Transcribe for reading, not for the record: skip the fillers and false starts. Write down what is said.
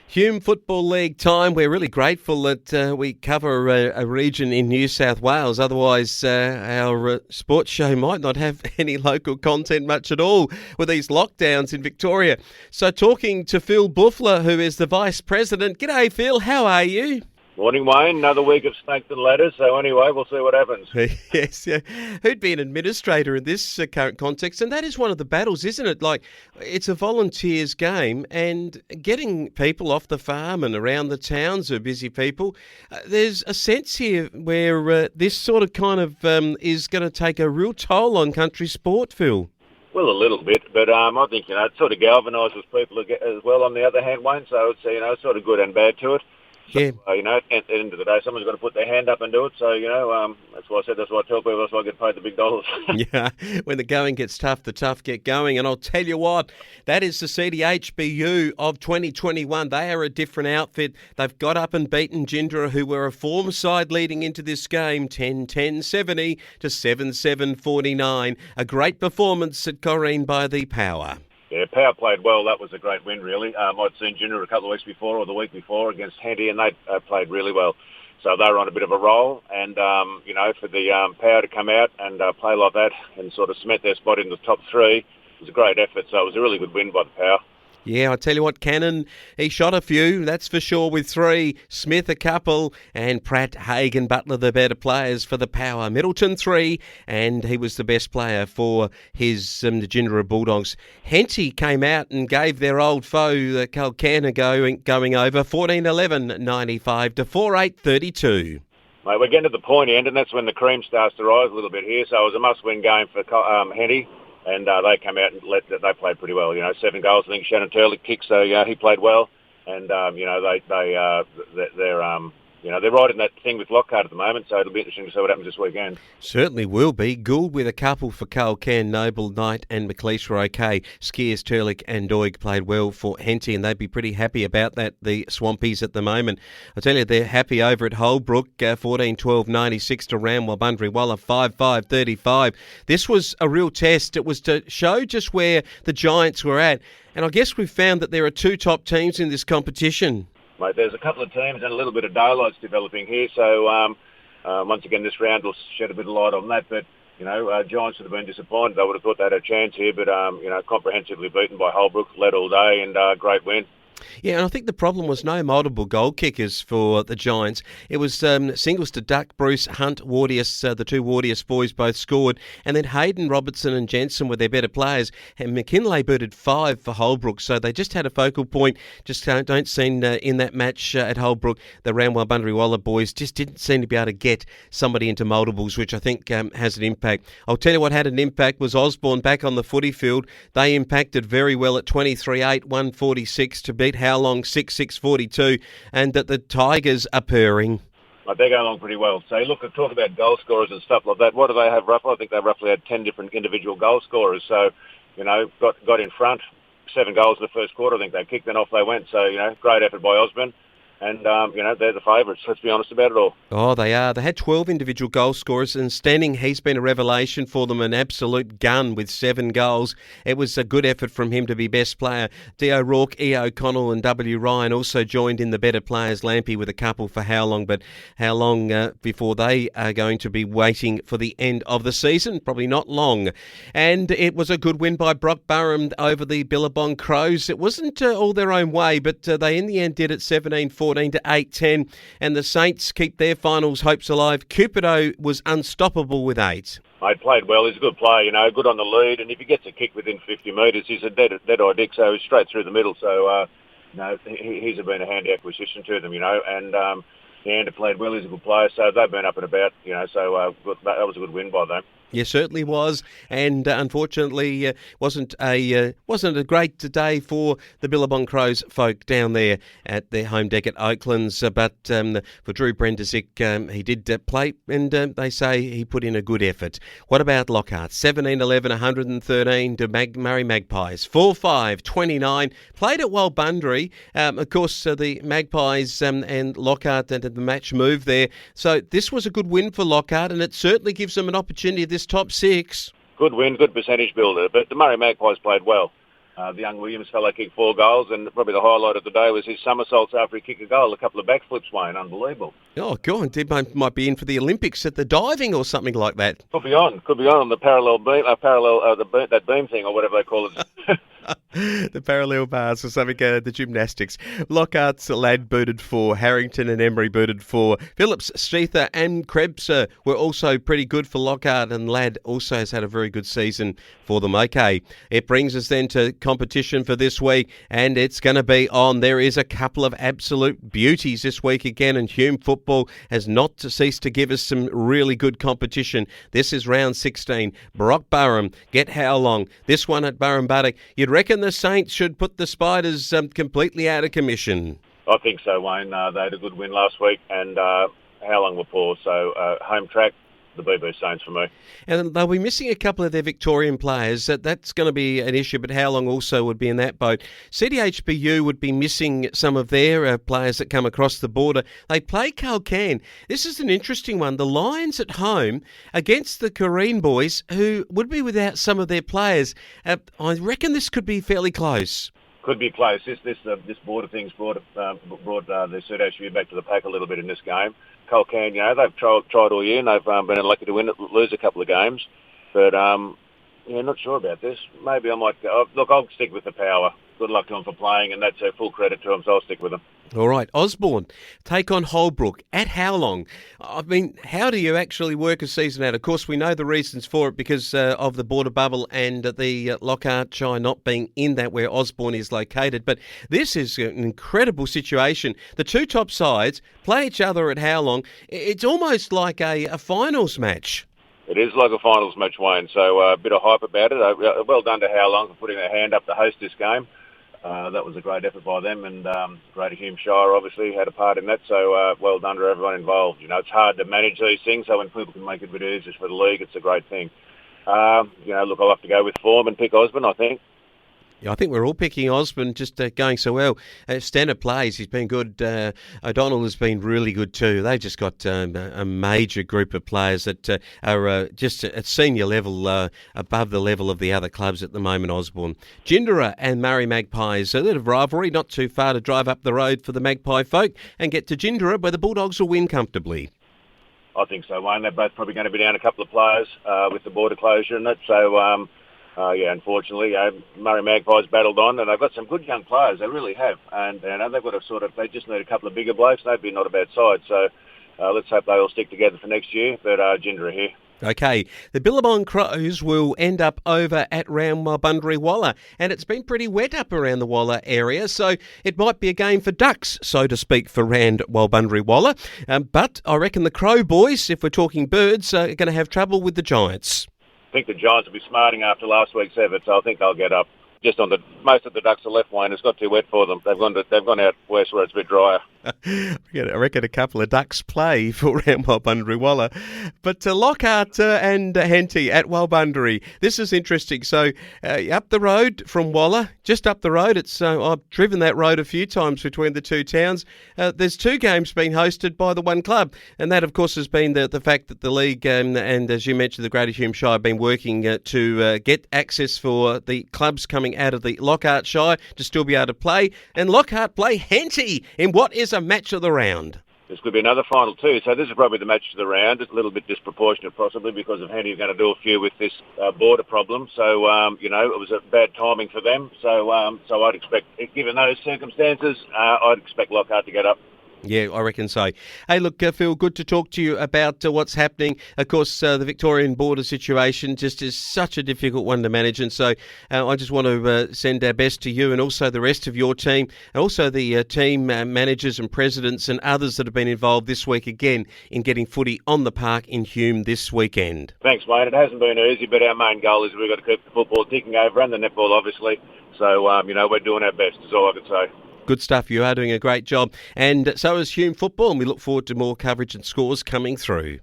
Hume Football League time. We're really grateful that we cover a region in New South Wales. Otherwise, our sports show might not have any local content much at all with these lockdowns in Victoria. So talking to Phil Bouffler, who is the Vice President. G'day, Phil. How are you? Morning, Wayne. Another week of snakes and ladders. So anyway, we'll see what happens. Yes, yeah. Who'd be an administrator in this current context? And that is one of the battles, isn't it? Like, it's a volunteers game, and getting people off the farm and around the towns are busy people. There's a sense here where this sort of is going to take a real toll on country sport, Phil. Well, a little bit, but I think, it sort of galvanises people as well on the other hand, Wayne. So it's, sort of good and bad to it. So, Yeah. At the end of the day, someone's got to put their hand up and do it. So, that's why I said, that's why I tell people, that's why I get paid the big dollars. Yeah, when the going gets tough, the tough get going. And I'll tell you what, that is the CDHBU of 2021. They are a different outfit. They've got up and beaten Gindra, who were a form side leading into this game, 10-10-70 to 7-7-49. A great performance at Corrine by the Power. Yeah, Power played well. That was a great win, really. I'd seen Junior a couple of weeks before or the week before against Henty, and they played really well. So they were on a bit of a roll, and, for the Power to come out and play like that and sort of cement their spot in the top three, it was a great effort. So it was a really good win by the Power. Yeah, I tell you what, Cannon, he shot a few, that's for sure, with three. Smith a couple, and Pratt, Hagan, Butler the better players for the Power. Middleton 3, and he was the best player for his the Gindra Bulldogs. Henty came out and gave their old foe, the Kalkana, going over 14-11, 95 to 4-8-32. Mate, we're getting to the pointy end, and that's when the cream starts to rise a little bit here. So it was a must-win game for Henty. And they come out and they played pretty well. 7 goals. I think Shannon Turley kicked, so he played well. And they're right in that thing with Lockhart at the moment. So it'll be interesting to see what happens this weekend. Certainly will be. Gould with a couple for Culcairn, Noble, Knight and McLeish were okay. Skiers, Turlick and Doig played well for Henty, and they'd be pretty happy about that, the Swampies at the moment. I tell you, they're happy over at Holbrook, 14-12-96 to Ramwell, Bundry-Walla, 5-5-35. This was a real test. It was to show just where the Giants were at. And I guess we've found that there are 2 top teams in this competition. Mate, there's a couple of teams and a little bit of daylight's developing here. So, once again, this round will shed a bit of light on that. But, Giants would have been disappointed. I would have thought they had a chance here. But, comprehensively beaten by Holbrook, led all day, and great win. Yeah, and I think the problem was no multiple goal kickers for the Giants. It was singles to Duck, Bruce, Hunt, Wardius, the 2 Wardius boys both scored, and then Hayden, Robertson and Jensen were their better players, and McKinlay booted 5 for Holbrook, so they just had a focal point. Just don't seem in that match at Holbrook, the Ramwell Bundry-Walla boys just didn't seem to be able to get somebody into multiples, which I think has an impact. I'll tell you what had an impact was Osborne back on the footy field. They impacted very well at 23-8, 146 to beat Howlong 6-6-42, and that the Tigers are purring. They're going along pretty well. So look, talk about goal scorers and stuff like that. What do they have roughly? I think they roughly had 10 different individual goal scorers. So, got in front, 7 goals in the first quarter. I think they kicked and off they went. So, great effort by Osborne. And, they're the favourites. Let's be honest about it all. Oh, they are. They had 12 individual goal scorers, and Stanning, he's been a revelation for them, an absolute gun with 7 goals. It was a good effort from him to be best player. D. O'Rourke, E. O'Connell and W. Ryan also joined in the better players. Lampy with a couple for how long, but how long before they are going to be waiting for the end of the season? Probably not long. And it was a good win by Brock Burham over the Billabong Crows. It wasn't all their own way, but they in the end did it 17-14 to 8-10, and the Saints keep their finals hopes alive. Cupido was unstoppable with 8. He played well. He's a good player, good on the lead, and if he gets a kick within 50 metres, he's a dead-eye dick, so he's straight through the middle. So, he's been a handy acquisition to them, and Leander played well. He's a good player, so they've been up and about, so that was a good win by them. Yes, certainly was, and unfortunately wasn't a great day for the Billabong Crows folk down there at their home deck at Oaklands. But for Drew Brendersick, he did play, and they say he put in a good effort. What about Lockhart? 17-11, 113 to Murray Magpies. 4-5, 29. Played at Walbundry. Of course, the Magpies and Lockhart and the match move there. So this was a good win for Lockhart, and it certainly gives them an opportunity this top 6. Good win, good percentage builder, but the Murray Magpies played well. The young Williams fellow kicked 4 goals, and probably the highlight of the day was his somersaults after he kicked a goal. A couple of backflips, Wayne. Unbelievable. Oh, God, he might be in for the Olympics at the diving or something like that. Could be on the parallel beam, that beam thing or whatever they call it. The parallel bars or something, the gymnastics. Lockhart's lad booted 4, Harrington and Emery booted 4. Phillips, Streether and Krebs were also pretty good for Lockhart, and Ladd also has had a very good season for them. Okay, it brings us then to competition for this week, and it's going to be on. There is a couple of absolute beauties this week again, and Hume football has not ceased to give us some really good competition. This is round 16. Brock Burham, get how long? This one at Burrumbuttock. You'd reckon the Saints should put the Spiders completely out of commission? I think so, Wayne. They had a good win last week, and how long were poor? So home track, the BB Saints for me. And they'll be missing a couple of their Victorian players. That's going to be an issue, but how long also would be in that boat. CDHBU would be missing some of their players that come across the border. They play Calcan. This is an interesting one. The Lions at home against the Kareen boys, who would be without some of their players. I reckon this could be fairly close. Could be close. This border thing's brought the CDHBU back to the pack a little bit in this game. Calcan, they've tried all year and they've been lucky to lose a couple of games. But, not sure about this. Maybe I might go. Look, I'll stick with the Power. Good luck to them for playing, and that's a full credit to them, so I'll stick with them. All right, Osborne, take on Holbrook. At how long? I mean, how do you actually work a season out? Of course, we know the reasons for it because of the border bubble and the Lockhart Shire not being in that where Osborne is located. But this is an incredible situation. The two top sides play each other at how long? It's almost like a finals match. It is like a finals match, Wayne, so a bit of hype about it. Well done to How Long for putting their hand up to host this game. That was a great effort by them, and Greater Hume Shire obviously had a part in that, so well done to everyone involved. It's hard to manage these things, so when people can make it a bit easier for the league, it's a great thing. Look, I'll have to go with form and pick Osborne, I think. Yeah, I think we're all picking Osborne, just going so well. Stanner plays, he's been good. O'Donnell has been really good too. They've just got a major group of players that are just at senior level, above the level of the other clubs at the moment, Osborne. Gindera and Murray Magpies, a little rivalry, not too far to drive up the road for the Magpie folk and get to Gindera, where the Bulldogs will win comfortably. I think so, Wayne. They're both probably going to be down a couple of players with the border closure and that, so... unfortunately, Murray Magpies battled on, and they've got some good young players. They really have, and they've got they just need a couple of bigger blokes. They'd be not a bad side. So let's hope they all stick together for next year. But Gindera here. Okay, the Billabong Crows will end up over at round Walbundry Walla, and it's been pretty wet up around the Walla area, so it might be a game for ducks, so to speak, for round Walbundry Walla. But I reckon the Crow boys, if we're talking birds, are going to have trouble with the Giants. I think the Giants will be smarting after last week's effort, so I think they'll get up. Just on most of the ducks are left, Wayne. It's got too wet for them. They've gone out west where it's a bit drier. I reckon a couple of ducks play for round Walbundry Walla. But Lockhart and Henty at Walbundry. This is interesting. So up the road from Walla, just up the road, I've driven that road a few times between the two towns. There's two games being hosted by the one club. And that, of course, has been the fact that the league and as you mentioned, the Greater Hume Shire have been working to get access for the clubs coming out of the Lockhart Shire to still be able to play. And Lockhart play Henty in what is a match of the round. This could be another final too, so this is probably the match of the round. It's a little bit disproportionate possibly because of Henty going to do a few with this border problem. So, it was a bad timing for them. So I'd expect, given those circumstances, I'd expect Lockhart to get up. Yeah, I reckon so. Hey, look, Phil, good to talk to you about what's happening. Of course, the Victorian border situation just is such a difficult one to manage, and so I just want to send our best to you and also the rest of your team, and also the team managers and presidents and others that have been involved this week again in getting footy on the park in Hume this weekend. Thanks, mate. It hasn't been easy, but our main goal is we've got to keep the football ticking over and the netball, obviously. So, we're doing our best, is all I can say. Good stuff. You are doing a great job. And so is Hume Football, and we look forward to more coverage and scores coming through.